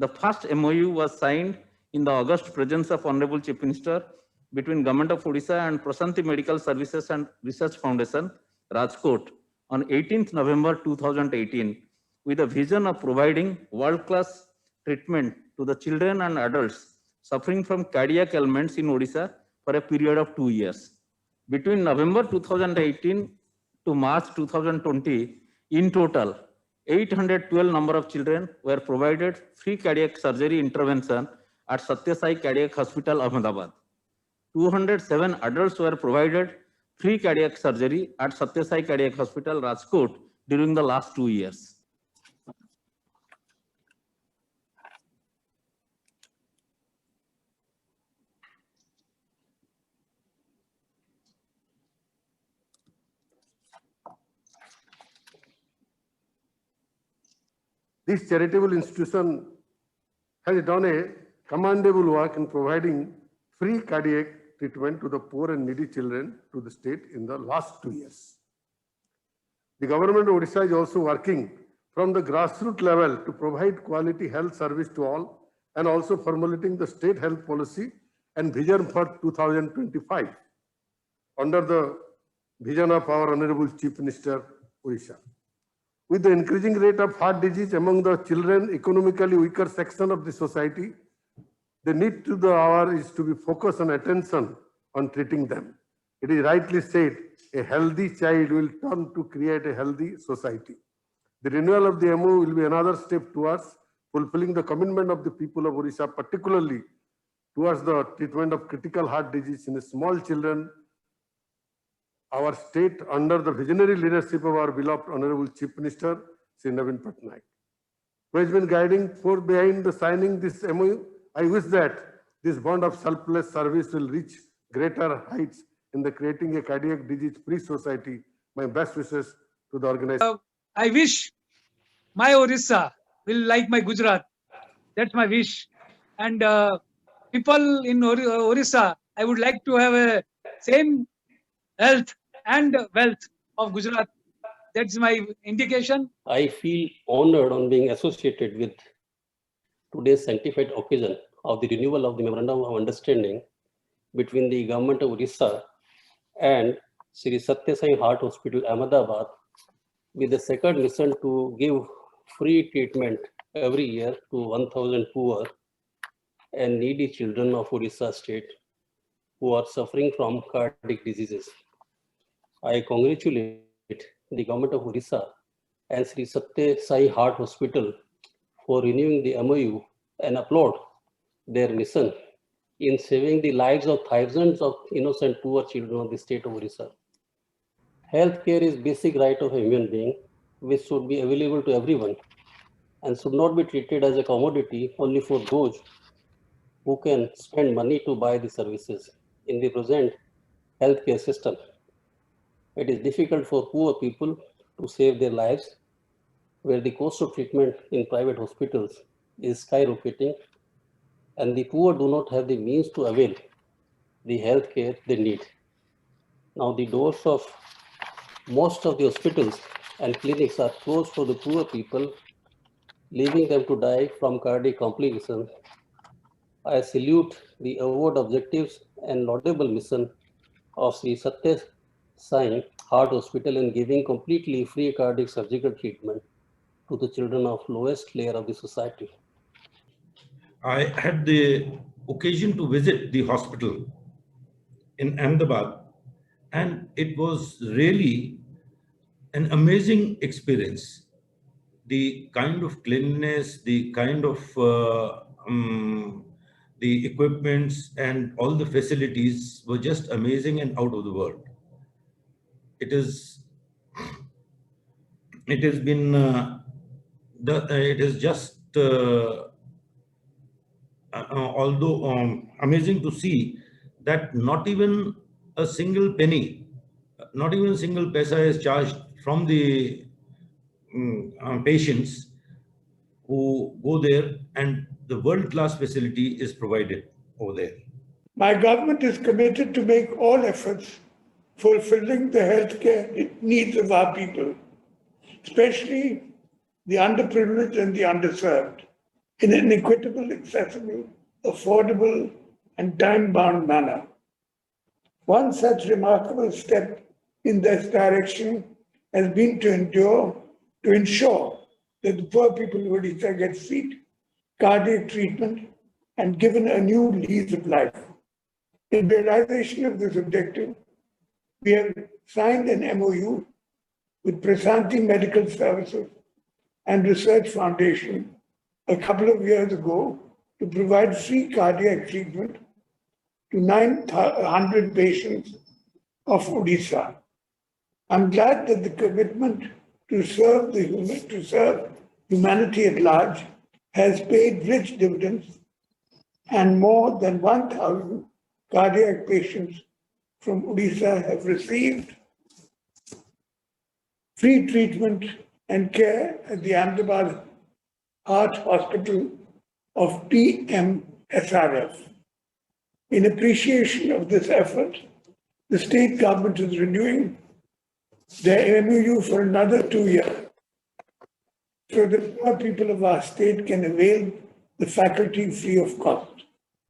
The first MOU was signed in the august presence of Honorable Chief Minister between Government of Odisha and Prasanthi Medical Services and Research Foundation, Rajkot, on 18th November 2018, with a vision of providing world-class treatment to the children and adults suffering from cardiac ailments in Odisha for a period of 2 years. Between November 2018 to March 2020, in total, 812 number of children were provided free cardiac surgery intervention at Satya Sai Cardiac Hospital, Ahmedabad. 207 adults were provided free cardiac surgery at Satya Sai Cardiac Hospital, Rajkot during the last 2 years. This charitable institution has done a commendable work in providing free cardiac treatment to the poor and needy children to the state in the last 2 years. The government of Odisha is also working from the grassroots level to provide quality health service to all and also formulating the state health policy and vision for 2025 under the vision of our Honorable Chief Minister, Odisha. With the increasing rate of heart disease among the children, economically weaker section of the society, the need to the hour is to be focused on attention on treating them. It is rightly said, a healthy child will turn to create a healthy society. The renewal of the MOU will be another step towards fulfilling the commitment of the people of Odisha, particularly towards the treatment of critical heart disease in small children. Our state, under the visionary leadership of our beloved Honorable Chief Minister, Sri Naveen Patnaik, who has been guiding force behind the signing this MOU, I wish that this bond of selfless service will reach greater heights in the creating a cardiac disease-free society. My best wishes to the organization. I wish my Orissa will like my Gujarat. That's my wish. And people in Orissa, I would like to have a same health and wealth of Gujarat. That's my indication. I feel honored on being associated with today's sanctified occasion of the renewal of the Memorandum of Understanding between the Government of Odisha and Sri Satya Sai Heart Hospital, Ahmedabad, with the second mission to give free treatment every year to 1,000 poor and needy children of Odisha state who are suffering from cardiac diseases. I congratulate the Government of Odisha and Sri Satya Sai Heart Hospital for renewing the MOU and applaud their mission in saving the lives of thousands of innocent poor children of the state of Odisha. Healthcare is basic right of a human being, which should be available to everyone and should not be treated as a commodity only for those who can spend money to buy the services. In the present healthcare system, it is difficult for poor people to save their lives, where the cost of treatment in private hospitals is skyrocketing, and the poor do not have the means to avail the health care they need. Now, the doors of most of the hospitals and clinics are closed for the poor people, leaving them to die from cardiac complications. I salute the award objectives and laudable mission of Sri Satya Sai Heart Hospital in giving completely free cardiac surgical treatment to the children of lowest layer of the society. I had the occasion to visit the hospital in Ahmedabad, and it was really an amazing experience. The kind of cleanliness, the kind of the equipments and all the facilities were just amazing and out of the world. It has been it is just although amazing to see that not even a single penny, not even a single paisa is charged from the patients who go there, and the world-class facility is provided over there. My government is committed to make all efforts fulfilling the healthcare needs of our people, especially the underprivileged and the underserved. in an equitable, accessible, affordable, and time-bound manner. One such remarkable step in this direction has been to ensure that the poor people of Odisha get free cardiac treatment and given a new lease of life. In realization of this objective, we have signed an MOU with Prasanthi Medical Services and Research Foundation a couple of years ago to provide free cardiac treatment to 900 patients of Odisha. I'm glad that the commitment to serve humanity at large has paid rich dividends, and more than 1,000 cardiac patients from Odisha have received free treatment and care at the Ahmedabad Heart Hospital of PMSRF. In appreciation of this effort, the state government is renewing their MOU for another 2 years so that poor people of our state can avail the faculty free of cost.